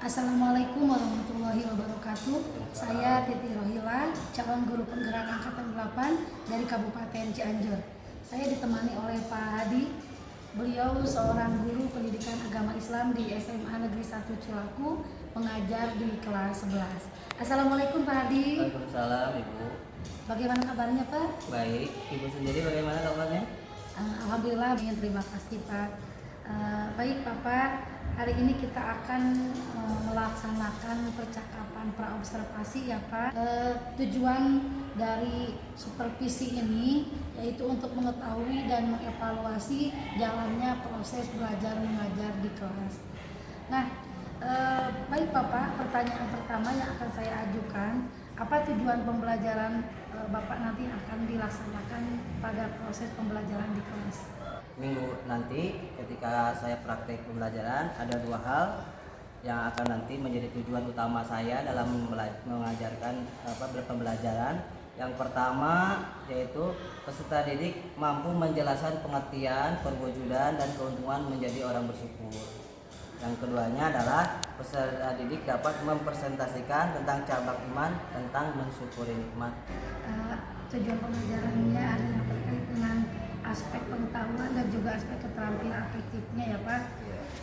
Assalamualaikum warahmatullahi wabarakatuh. Saya Titi Rohila, calon guru penggerak angkatan 8 dari Kabupaten Cianjur. Saya ditemani oleh Pak Hadi. Beliau seorang guru pendidikan agama Islam di SMA Negeri 1 Cilaku, mengajar di kelas 11. Assalamualaikum Pak Hadi. Waalaikumsalam Ibu. Bagaimana kabarnya Pak? Baik, Ibu sendiri bagaimana kabarnya? Alhamdulillah, terima kasih Pak. Baik Bapak, hari ini kita akan melaksanakan percakapan praobservasi ya Pak. Tujuan dari supervisi ini yaitu untuk mengetahui dan mengevaluasi jalannya proses belajar mengajar di kelas. Nah, baik Bapak, pertanyaan pertama yang akan saya ajukan, apa tujuan pembelajaran Bapak nanti akan dilaksanakan pada proses pembelajaran di kelas? Minggu nanti ketika saya praktek pembelajaran ada dua hal yang akan nanti menjadi tujuan utama saya dalam mengajarkan pembelajaran. Yang pertama yaitu peserta didik mampu menjelaskan pengertian, perwujudan, dan keuntungan menjadi orang bersyukur. Yang keduanya adalah peserta didik dapat mempresentasikan tentang cabang iman tentang mensyukuri nikmat. Tujuan pembelajarannya ada yang terkait dengan aspek pengetahuan dan juga aspek keterampilan afektifnya ya Pak.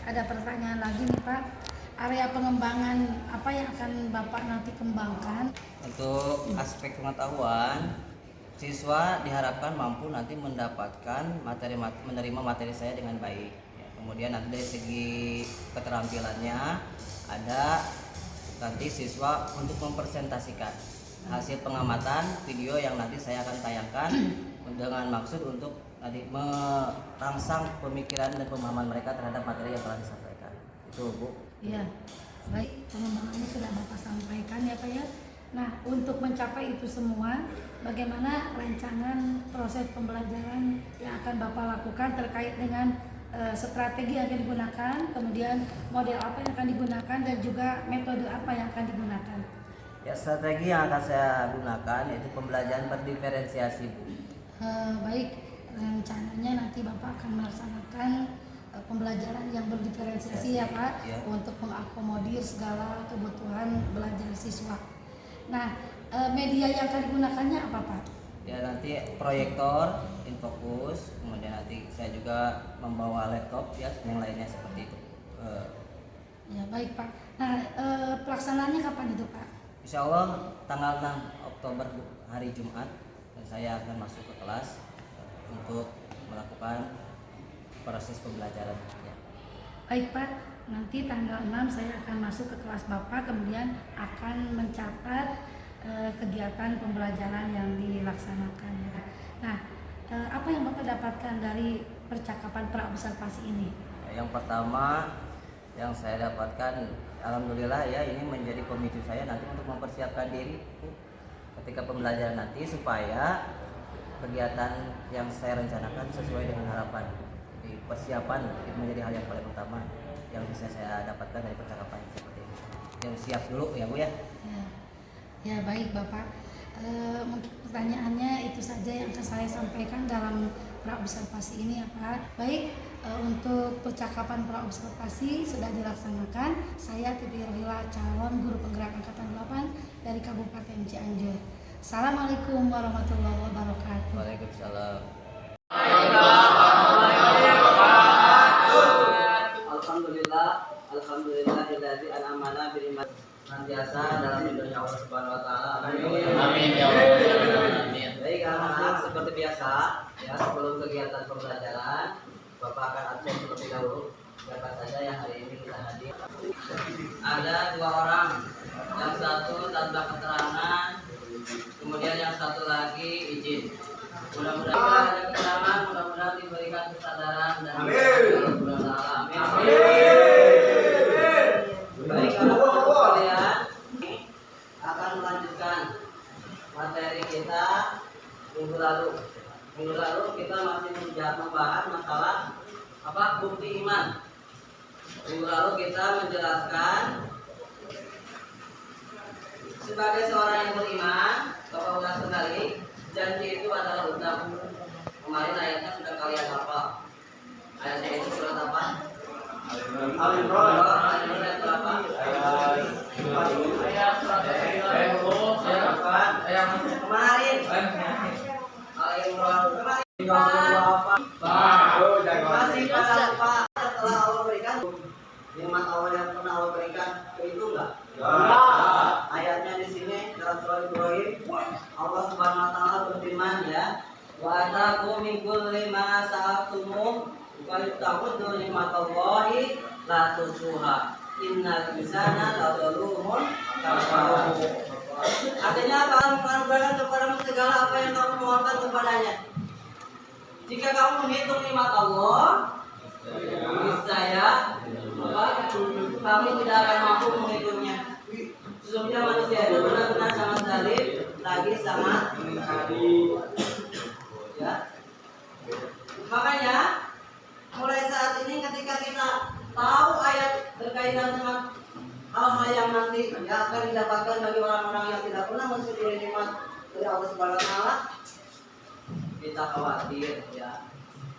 Ada pertanyaan lagi nih Pak, area pengembangan apa yang akan Bapak nanti kembangkan? Untuk aspek pengetahuan, siswa diharapkan mampu nanti mendapatkan menerima materi saya dengan baik. Kemudian nanti dari segi keterampilannya ada nanti siswa untuk mempresentasikan hasil pengamatan video yang nanti saya akan tayangkan dengan maksud untuk tadi merangsang pemikiran dan pemahaman mereka terhadap materi yang telah disampaikan. Itu Bu. Iya, baik, pengembangannya sudah Bapak sampaikan ya Pak ya. Nah, untuk mencapai itu semua, bagaimana rancangan proses pembelajaran yang akan Bapak lakukan terkait dengan strategi yang akan digunakan, kemudian model apa yang akan digunakan, dan juga metode apa yang akan digunakan? Ya, strategi yang akan saya gunakan yaitu pembelajaran berdiferensiasi Bu. Baik, rencananya nanti Bapak akan melaksanakan pembelajaran yang berdiferensiasi ya Pak, ya, untuk mengakomodir segala kebutuhan belajar siswa. Nah, media yang akan digunakannya apa Pak? Ya, nanti proyektor, infokus, kemudian nanti saya juga membawa laptop ya, yang lainnya seperti itu. Ya baik Pak. Nah, pelaksanaannya kapan itu Pak? Insya Allah tanggal 6 Oktober hari Jumat saya akan masuk ke kelas untuk melakukan proses pembelajaran ya. Baik Pak, nanti tanggal 6 saya akan masuk ke kelas Bapak, kemudian akan mencatat kegiatan pembelajaran yang dilaksanakan ya. Nah, apa yang Bapak dapatkan dari percakapan praobservasi ini? Yang pertama yang saya dapatkan, alhamdulillah ya, ini menjadi pemicu saya nanti untuk mempersiapkan diri ketika pembelajaran nanti supaya kegiatan yang saya rencanakan sesuai dengan harapan. Jadi persiapan itu menjadi hal yang paling utama yang bisa saya dapatkan dari percakapan seperti ini. Yang siap dulu ya Bu ya. Ya baik Bapak, mungkin pertanyaannya itu saja yang akan saya sampaikan dalam praobservasi ini ya Pak. Baik, untuk percakapan praobservasi sudah dilaksanakan. Saya Titi Rohila, calon guru penggerak angkatan 8 dari Kabupaten Cianjur. Assalamualaikum warahmatullahi wabarakatuh. Waalaikumsalam. Alhamdulillahilladzi an'amana bil iman senantiasa dalam lindungnya Allah Subhanahu wa taala. Amin ya rabbal alamin. Baik anak-anak, seperti biasa ya, sebelum kegiatan pembelajaran Bapak akan absen terlebih dahulu. Siapa saja yang hari ini kita hadir? Ada dua orang, yang satu tanpa keterangan, kemudian yang satu lagi izin. Mudah-mudahan ada keterangan, mudah-mudahan diberikan kesadaran dan amin. Baik anak-anak sekalian, akan melanjutkan materi kita minggu lalu. Minggu lalu kita masih membahas masalah bukti iman. Minggu lalu kita menjelaskan sebagai seorang yang beriman, Bapak ulas kembali, janji itu adalah hutang. Kemarin ayatnya sudah kalian hafal. Ayatnya itu surat apa? Al-Imran ayat berapa? kasih pada Bapak telah Allah berikan. Nikmat Allah yang pernah Allah berikan itu enggak? Ayatnya di sini dalam surah Ibrahim, Allah Subhanahu wa taala berfirman ya, wa ataku min kulli ma sa'altum wa ta'uddu nikmatallahi la tusuha. Innal insana ladzalumun kafar. Artinya kamu menganugerahkan kepadamu segala apa yang kamu mohonkan kepadanya. Jika kamu menghitung nikmat Allah, niscaya kamu tidak akan mampu menghitungnya. Sesungguhnya manusia itu benar-benar sangat zalim, lagi sangat ya. Makanya mulai saat ini ketika kita tahu ayat berkaitan dengan hal-hal yang nanti yang akan didapatkan bagi orang-orang yang tidak pernah mensyukuri nikmat dari Allah Subhanahu wa taala, kita khawatir ya.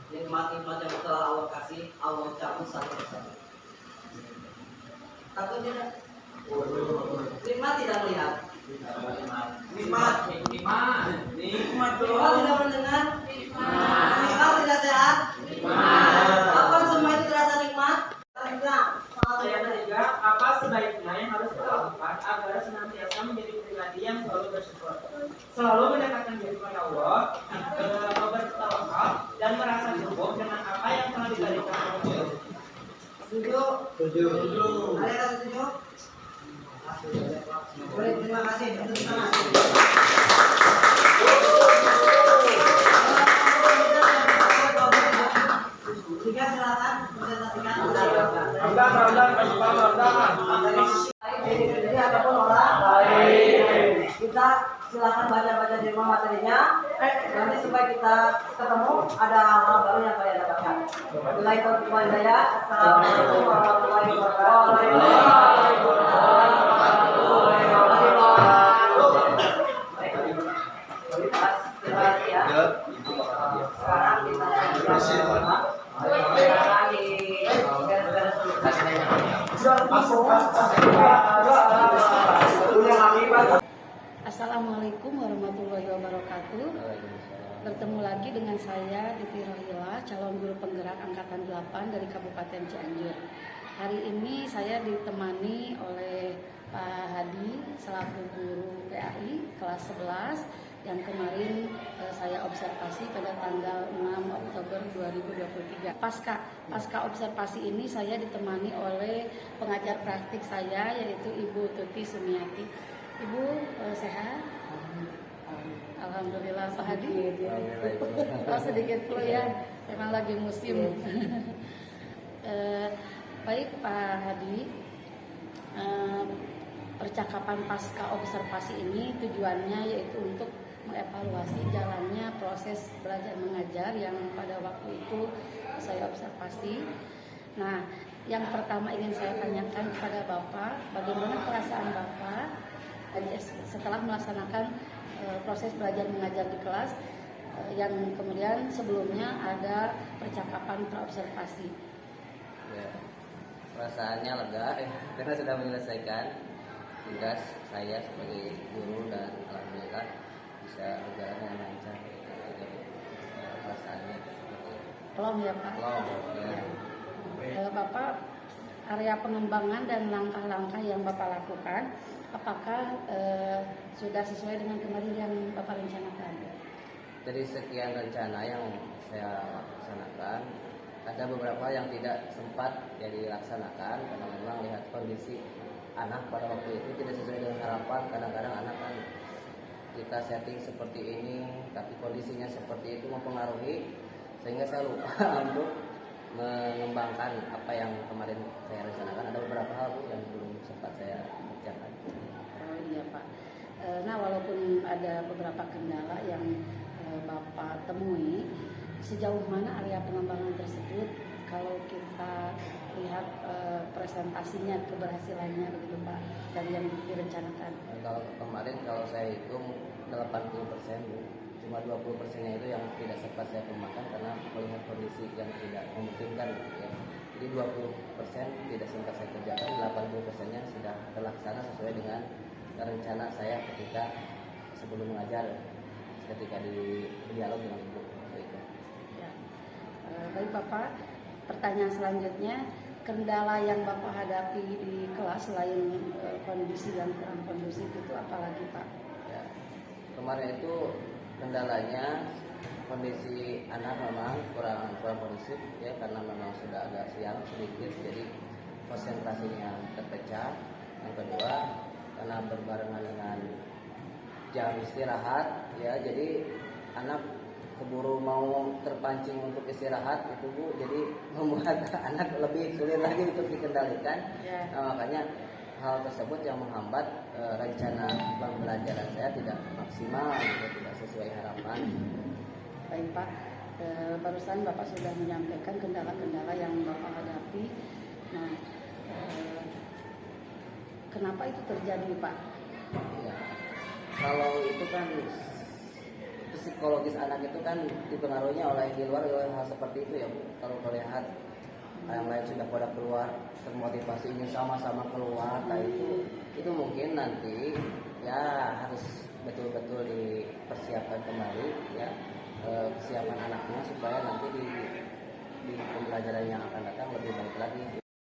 Nikmat-nikmat yang telah Allah kasih, Allah cabut satu persatu. Takut tidak? Nikmat tidak melihat. Nikmat tidak mendengar. Nikmat tidak sehat. Apa semua itu terasa nikmat? Ayat ketiga, apa sebaiknya yang harus kita lakukan agar senantiasa menjadi pribadi yang selalu bersyukur, selalu mendekatkan diri kepada Allah, bertawakal dan merasa cukup dengan apa yang telah diberikan Allah. Setuju? Setuju. Ada yang setuju? Boleh, terima kasih. Tepuk tangan. Tiga silakan presentasikan. Jadi ataupun orang kita silakan baca-baca di rumah materinya. Nanti supaya kita ketemu ada hal-hal baru yang kalian dapatkan. Mulai dari saya. Assalamualaikum warahmatullahi wabarakatuh. Sekarang kita Assalamualaikum warahmatullahi wabarakatuh. Bertemu lagi dengan saya Titi Rohila, calon guru penggerak angkatan 8 dari Kabupaten Cianjur. Hari ini saya ditemani oleh Pak Hadi selaku guru PAI kelas 11 yang kemarin saya observasi pada tanggal 6 Oktober 2023. Pasca observasi ini saya ditemani oleh pengajar praktik saya yaitu Ibu Tuti Sumiati. Ibu sehat? Alhamdulillah. Pak Hadi? Oh, sedikit flu ya, memang lagi musim. Baik Pak Hadi, percakapan pasca observasi ini tujuannya yaitu untuk mengevaluasi jalannya proses belajar mengajar yang pada waktu itu saya observasi. Nah, yang pertama ingin saya tanyakan kepada Bapak, bagaimana perasaan Bapak setelah melaksanakan proses belajar mengajar di kelas yang kemudian sebelumnya ada percakapan praobservasi. Ya, perasaannya lega karena sudah menyelesaikan tugas saya sebagai guru dan alhamdulillah bisa berjalan dengan lancar. Perasaannya Pelong ya Pak? Pelong ya. Bapak, area pengembangan dan langkah-langkah yang Bapak lakukan apakah sudah sesuai dengan kemarin yang Bapak rencanakan? Dari sekian rencana yang saya laksanakan, ada beberapa yang tidak sempat dilaksanakan karena memang lihat kondisi anak pada waktu itu tidak sesuai dengan harapan. Kadang-kadang anak kan kita setting seperti ini, tapi kondisinya seperti itu mempengaruhi sehingga saya lupa untuk mengembangkan apa yang kemarin saya rencanakan. Ada beberapa hal yang belum sempat saya kerjakan. Oh iya Pak. Nah, walaupun ada beberapa kendala yang Bapak temui, sejauh mana area pengembangan tersebut kalau kita lihat presentasinya, keberhasilannya begitu Pak dari yang direncanakan? Kalau kemarin kalau saya hitung 80%, cuma 20%-nya itu yang tidak sempat saya kembangkan karena melihat kondisi yang tidak memungkinkan ya. Jadi 20% tidak sempat saya kerjakan, 80%-nya sudah terlaksana sesuai dengan rencana saya ketika sebelum mengajar, ketika di dialog dengan ibu. Ya. Baik Bapak, pertanyaan selanjutnya, kendala yang Bapak hadapi di kelas selain kondisi yang kurang kondusif itu apalagi Pak? Ya, kemarin itu kendalanya kondisi anak memang kurang kondusif ya, karena memang sudah agak siang sedikit, jadi konsentrasinya terpecah. Yang kedua, karena berbarengan dengan jam istirahat ya, jadi anak keburu mau terpancing untuk istirahat itu Bu, jadi membuat anak lebih sulit lagi untuk dikendalikan. Makanya hal tersebut yang menghambat rencana pembelajaran saya tidak maksimal, tidak sesuai harapan. Baik Pak, barusan Bapak sudah menyampaikan kendala-kendala yang Bapak hadapi. Nah, kenapa itu terjadi Pak? Ya, kalau itu kan psikologis anak itu kan dipengaruhi oleh di luar hal seperti itu ya Bu. Kalau melihat yang lain sudah pada keluar, termotivasi ingin sama-sama keluar, nah itu mungkin nanti ya harus betul-betul dipersiapkan kembali ya, kesiapan anaknya supaya nanti di pembelajaran yang akan datang lebih baik lagi.